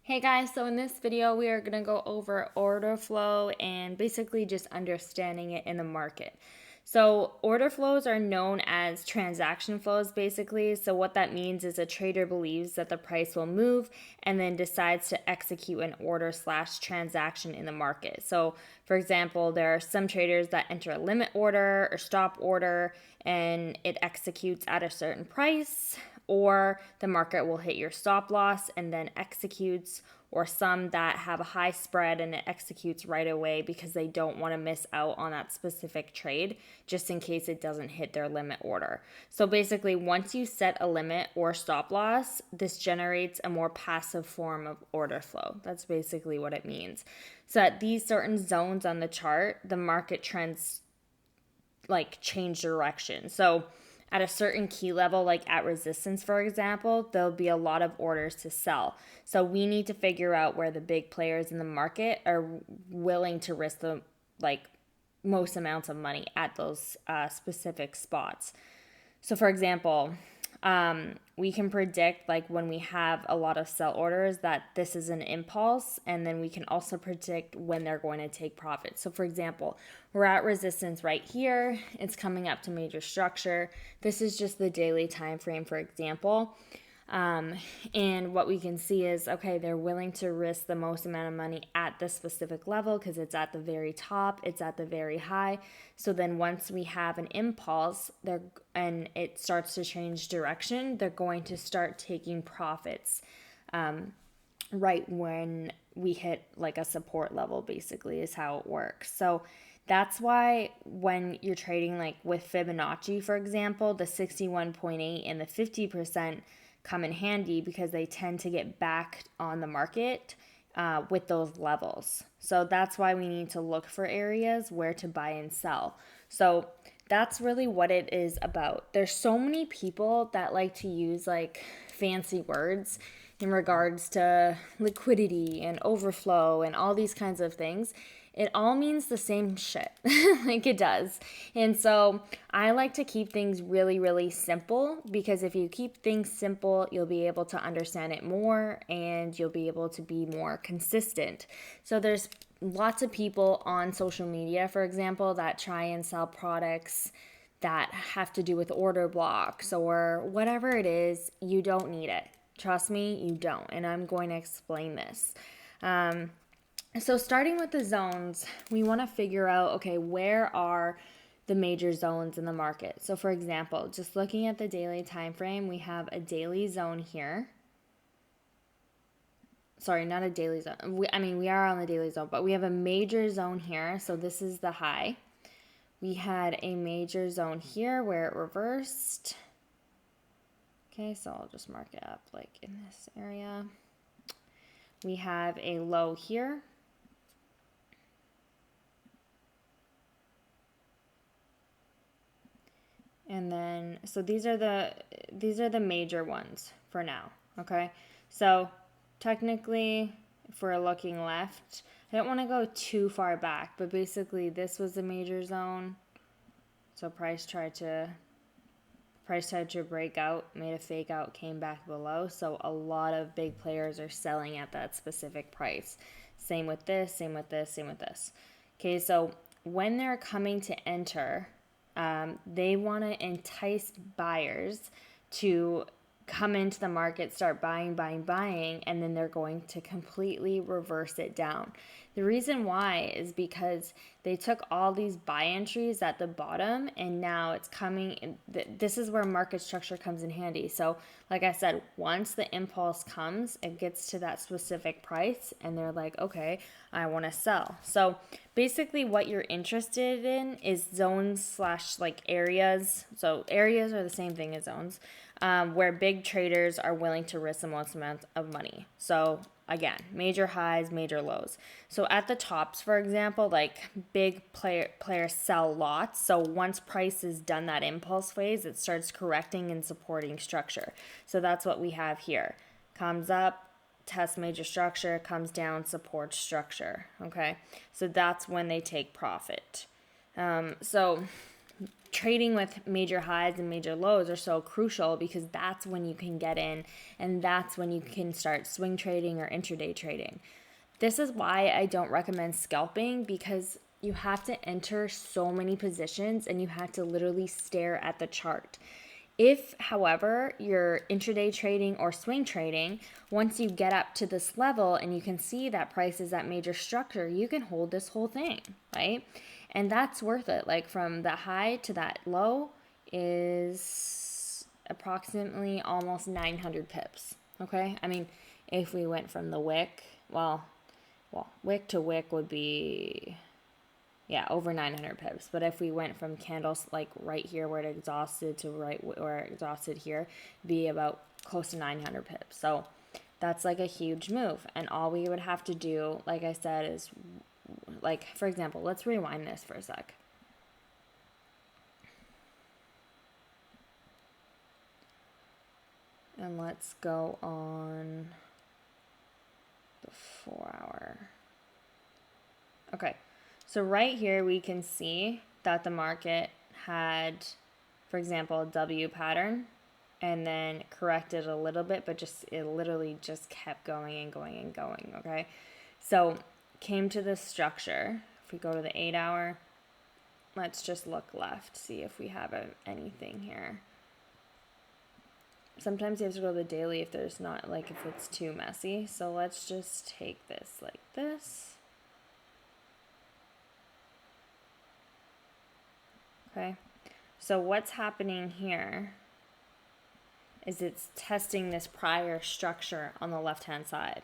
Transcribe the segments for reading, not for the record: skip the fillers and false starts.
Hey guys, so in this video we are going to go over order flow and basically just understanding it in the market. So order flows are known as transaction flows basically. So what that means is a trader believes that the price will move and then decides to execute an order slash transaction in the market. So for example, there are some traders that enter a limit order or stop order and it executes at a certain price, or the market will hit your stop loss and then executes, or some that have a high spread and it executes right away because they don't want to miss out on that specific trade just in case it doesn't hit their limit order. So basically, once you set a limit or stop loss, this generates a more passive form of order flow. That's basically what it means. So at these certain zones on the chart, the market trends change direction. So at a certain key level, like at resistance, for example, there'll be a lot of orders to sell. So we need to figure out where the big players in the market are willing to risk the most amounts of money at those specific spots. So, for example, we can predict like when we have a lot of sell orders that this is an impulse, and then we can also predict when they're going to take profit. So, for example, we're at resistance right here. It's coming up to major structure. This is just the daily time frame, for example. And what we can see is, okay, they're willing to risk the most amount of money at this specific level because it's at the very top, it's at the very high. So then once we have an impulse and it starts to change direction, they're going to start taking profits right when we hit like a support level, basically, is how it works. So that's why when you're trading like with Fibonacci, for example, the 61.8 and the 50% come in handy because they tend to get back on the market with those levels. So that's why we need to look for areas where to buy and sell. So that's really what it is about. There's so many people that like to use like fancy words in regards to liquidity and overflow and all these kinds of things. It all means the same shit. Like it does. And so I like to keep things really, really simple, because if you keep things simple, you'll be able to understand it more and you'll be able to be more consistent. So there's lots of people on social media, for example, that try and sell products that have to do with order blocks or whatever it is. You don't need it. Trust me, you don't. And I'm going to explain this. So starting with the zones, we want to figure out, okay, where are the major zones in the market? So for example, just looking at the daily time frame, we have a daily zone here. Sorry, not a daily zone. We are on the daily zone, but we have a major zone here. So this is the high. We had a major zone here where it reversed. Okay, so I'll just mark it up like in this area. We have a low here. And then, so these are the major ones for now, okay? So technically, if we're looking left, I don't want to go too far back, but basically this was the major zone. So price tried to break out, made a fake out, came back below. So a lot of big players are selling at that specific price. Same with this, same with this, same with this. Okay, so when they're coming to enter, they want to entice buyers to come into the market, start buying, and then they're going to completely reverse it down. The reason why is because they took all these buy entries at the bottom, and now it's coming. This is where market structure comes in handy. So, like I said, once the impulse comes, it gets to that specific price, and they're like, okay, I want to sell. So, basically, what you're interested in is zones slash like areas. So, areas are the same thing as zones. Where big traders are willing to risk the most amount of money. So again, major highs, major lows. So at the tops, for example, like big players sell lots. So once price is done that impulse phase, it starts correcting and supporting structure. So that's what we have here. Comes up, tests major structure, comes down, supports structure. Okay, so that's when they take profit. So trading with major highs and major lows are so crucial because that's when you can get in and that's when you can start swing trading or intraday trading. This is why I don't recommend scalping, because you have to enter so many positions and you have to literally stare at the chart. If, however, you're intraday trading or swing trading, once you get up to this level and you can see that price is at major structure, you can hold this whole thing, right? And that's worth it. Like from the high to that low is approximately almost 900 pips, okay? I mean, if we went from the wick, well, wick to wick would be, yeah, over 900 pips. But if we went from candles like right here where it exhausted to right where it exhausted here, be about close to 900 pips. So that's like a huge move. And all we would have to do, like I said, is like, for example, let's rewind this for a sec. And let's go on the 4 hour. Okay, so right here we can see that the market had, for example, a W pattern and then corrected a little bit, but it literally just kept going and going and going, okay? So came to this structure. If we go to the 8 hour, let's just look left, see if we have anything here. Sometimes you have to go to the daily if there's not, like if it's too messy. So let's just take this like this. Okay, so what's happening here is it's testing this prior structure on the left-hand side.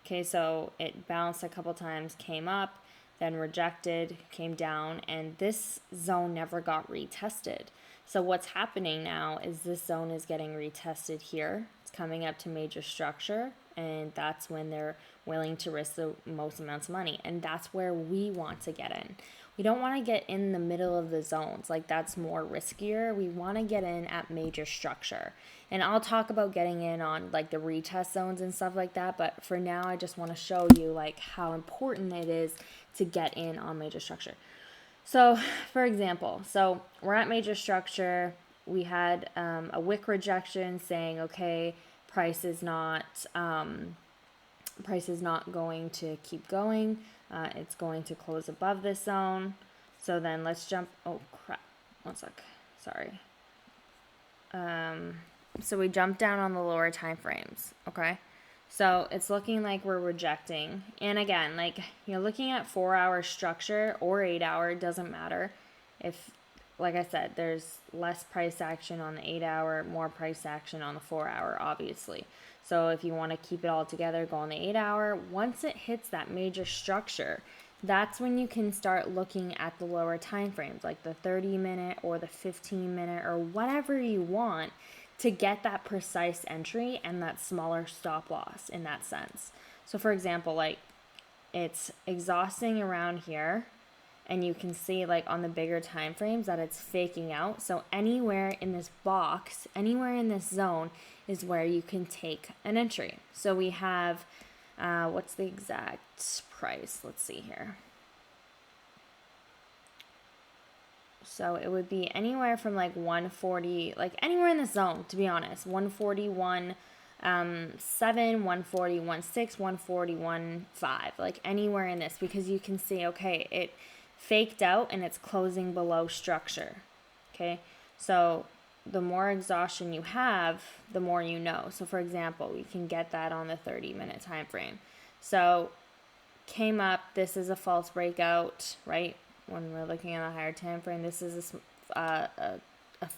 Okay, so it bounced a couple times, came up, then rejected, came down, and this zone never got retested. So what's happening now is this zone is getting retested here. It's coming up to major structure, and that's when they're willing to risk the most amounts of money. And that's where we want to get in. We don't want to get in the middle of the zones. Like that's more riskier. We want to get in at major structure. And I'll talk about getting in on like the retest zones and stuff like that. But for now, I just want to show you like how important it is to get in on major structure. So for example, so we're at major structure. We had a wick rejection saying, okay, price is not going to keep going. It's going to close above this zone. So then let's jump. Oh crap! 1 sec. Sorry. So we jump down on the lower time frames. Okay. So it's looking like we're rejecting. And again, like you're looking at 4 hour structure or 8 hour, it doesn't matter. If, like I said, there's less price action on the 8 hour, more price action on the 4 hour, obviously. So if you want to keep it all together, go on the 8 hour. Once it hits that major structure, that's when you can start looking at the lower time frames, like the 30-minute or the 15-minute or whatever you want, to get that precise entry and that smaller stop loss in that sense. So for example, like it's exhausting around here, and you can see like on the bigger time frames that it's faking out. So anywhere in this box, anywhere in this zone is where you can take an entry. So we have, what's the exact price? Let's see here. So it would be anywhere from like 140, like anywhere in the zone, to be honest. 141, 7, 141, 6, 141, 5, like anywhere in this, because you can see, okay, it faked out and it's closing below structure. Okay, so the more exhaustion you have, the more you know. So for example, we can get that on the 30-minute time frame. So came up, this is a false breakout, right? When we're looking at a higher time frame, this is a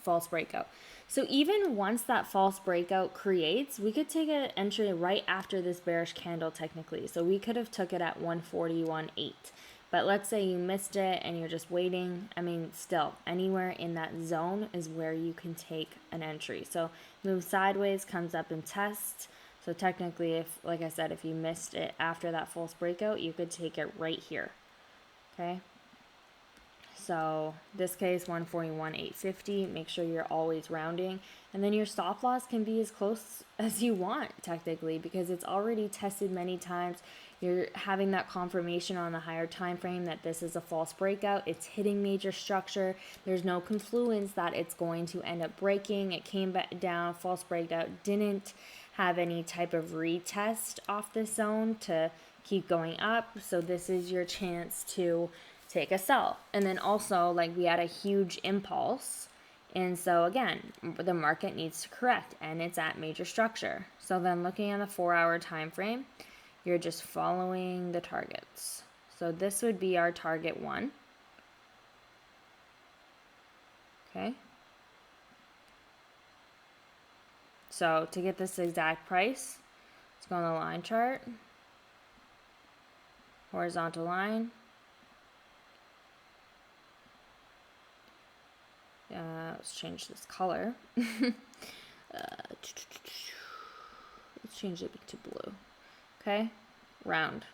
false breakout. So even once that false breakout creates, we could take an entry right after this bearish candle technically. So we could have took it at 141.8. But let's say you missed it and you're just waiting. I mean, still, anywhere in that zone is where you can take an entry. So move sideways, comes up and tests. So technically, if, like I said, if you missed it after that false breakout, you could take it right here. Okay. So this case 141,850. Make sure you're always rounding, and then your stop loss can be as close as you want technically because it's already tested many times. You're having that confirmation on the higher time frame that this is a false breakout. It's hitting major structure. There's no confluence that it's going to end up breaking. It came back down, false breakout, didn't have any type of retest off this zone to keep going up. So this is your chance to take a sell. And then also, like, we had a huge impulse. And so again, the market needs to correct and it's at major structure. So then looking at the 4-hour time frame, you're just following the targets. So this would be our target 1. Okay. So to get this exact price, let's go on the line chart. Horizontal line. Let's change this color. Let's change it to blue. Okay, round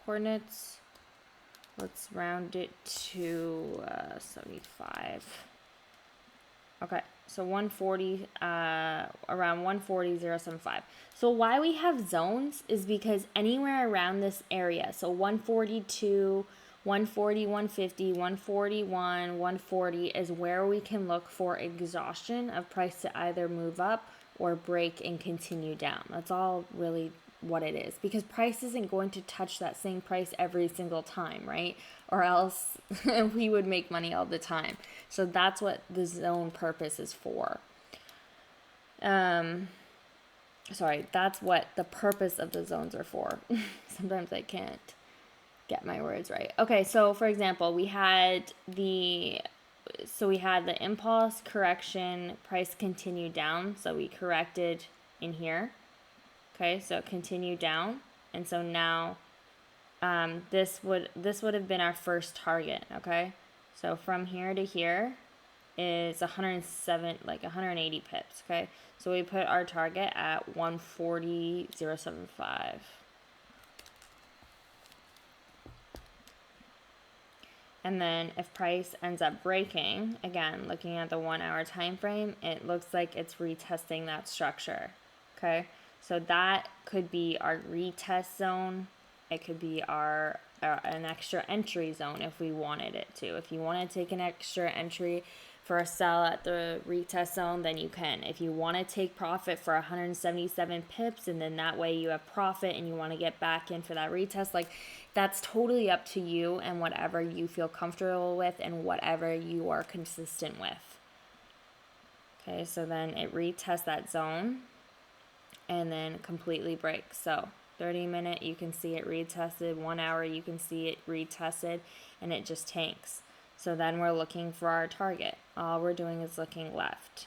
coordinates. Let's round it to 75. Okay, so 140, around 140,075. So why we have zones is because anywhere around this area, so 142, 140, 150, 141, 140 is where we can look for exhaustion of price to either move up or break and continue down. That's all really what it is, because price isn't going to touch that same price every single time, right? Or else we would make money all the time. So that's what the zone purpose is for. That's what the purpose of the zones are for. Sometimes I can't get my words right. Okay, so for example, we had the impulse correction, price continued down, so we corrected in here. Okay, so it continued down, and so now this would have been our first target. Okay, so from here to here is 180 pips. Okay, so we put our target at 140,075. And then if price ends up breaking, again, looking at the 1-hour time frame, it looks like it's retesting that structure. Okay, so that could be our retest zone. It could be our an extra entry zone if we wanted it to. If you want to take an extra entry for a sell at the retest zone, then you can. If you want to take profit for 177 pips, and then that way you have profit and you want to get back in for that retest, like, that's totally up to you and whatever you feel comfortable with and whatever you are consistent with. Okay, so then it retests that zone and then completely breaks. So 30-minute, you can see it retested. 1 hour, you can see it retested, and it just tanks. So then we're looking for our target. All we're doing is looking left.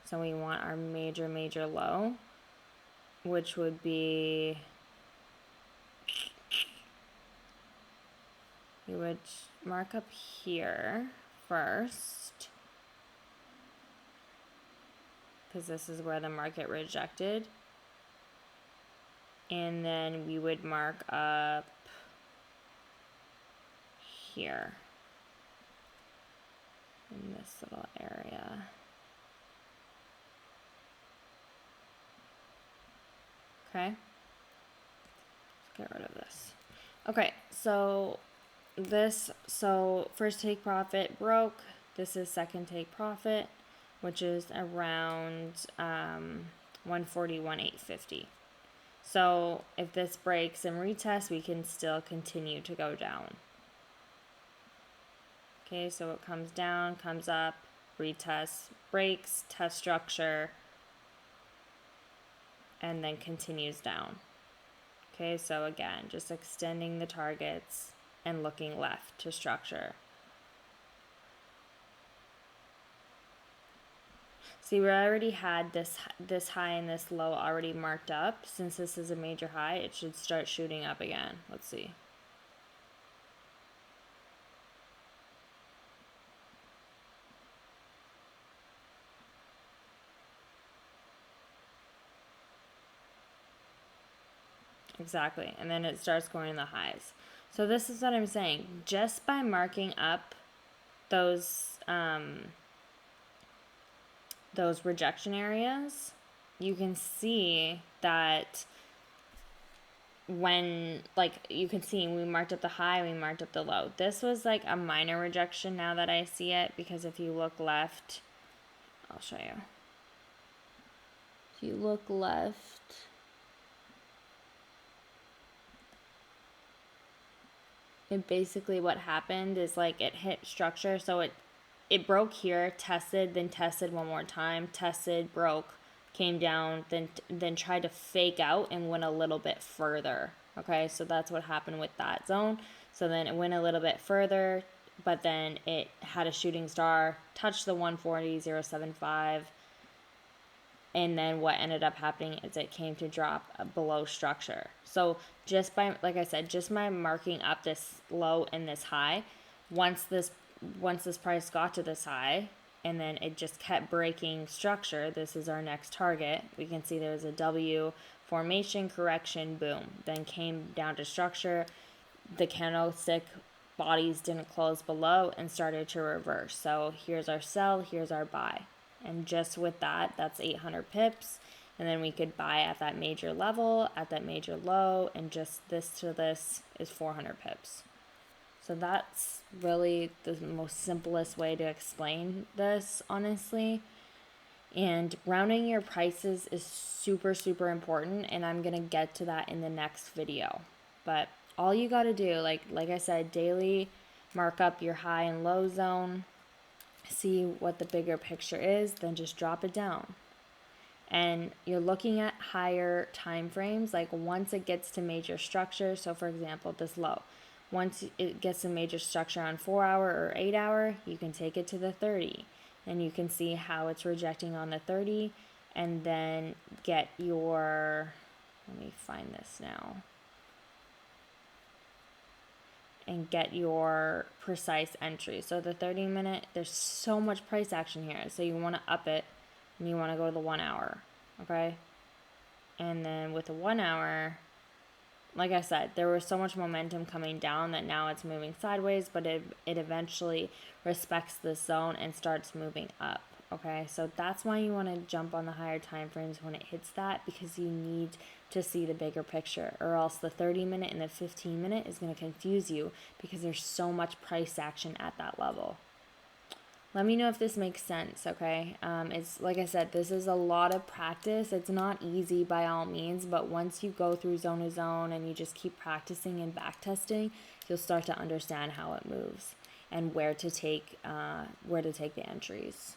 So we want our major low, which would be, you would mark up here first, because this is where the market rejected. And then we would mark up here in this little area. Okay, let's get rid of this. Okay, so first take profit broke. This is second take profit, which is around 141,850. So if this breaks and retests, we can still continue to go down. Okay, so it comes down, comes up, retests, breaks, test structure, and then continues down. Okay, so again, just extending the targets and looking left to structure. See, we already had this high and this low already marked up. Since this is a major high, it should start shooting up again. Let's see. Exactly, and then it starts going to the highs. So this is what I'm saying. Just by marking up those rejection areas, you can see that when, like, you can see we marked up the high, we marked up the low. This was like a minor rejection now that I see it, because if you look left, I'll show you. If you look left, it basically, what happened is, like, it hit structure, so it broke here, tested, then tested one more time, tested, broke, came down, then tried to fake out and went a little bit further. Okay, so that's what happened with that zone. So then it went a little bit further, but then it had a shooting star, touched the 140.075, and then what ended up happening is it came to drop below structure. So just by, like I said, just by marking up this low and this high, once this price got to this high, and then it just kept breaking structure, this is our next target. We can see there's a W formation, correction, boom, then came down to structure. The candlestick bodies didn't close below and started to reverse. So here's our sell, here's our buy. And just with that, that's 800 pips. And then we could buy at that major level, at that major low, and just this to this is 400 pips. So that's really the most simplest way to explain this, honestly. And rounding your prices is super, super important, and I'm going to get to that in the next video. But all you got to do, like I said, daily mark up your high and low zone, see what the bigger picture is, then just drop it down. And you're looking at higher time frames, like once it gets to major structure. So for example, this low, once it gets a major structure on 4 hour or 8 hour, you can take it to the 30, and you can see how it's rejecting on the 30, and then get your, let me find this now, and get your precise entry. So the 30 minute, there's so much price action here, so you want to up it, and you want to go to the 1 hour, okay? And then with the 1 hour, like I said, there was so much momentum coming down that now it's moving sideways, but it eventually respects this zone and starts moving up, okay? So that's why you want to jump on the higher time frames when it hits that, because you need to see the bigger picture, or else the 30 minute and the 15 minute is going to confuse you because there's so much price action at that level. Let me know if this makes sense, okay? It's like I said, this is a lot of practice. It's not easy by all means, but once you go through zone to zone and you just keep practicing and back testing, you'll start to understand how it moves and where to take the entries.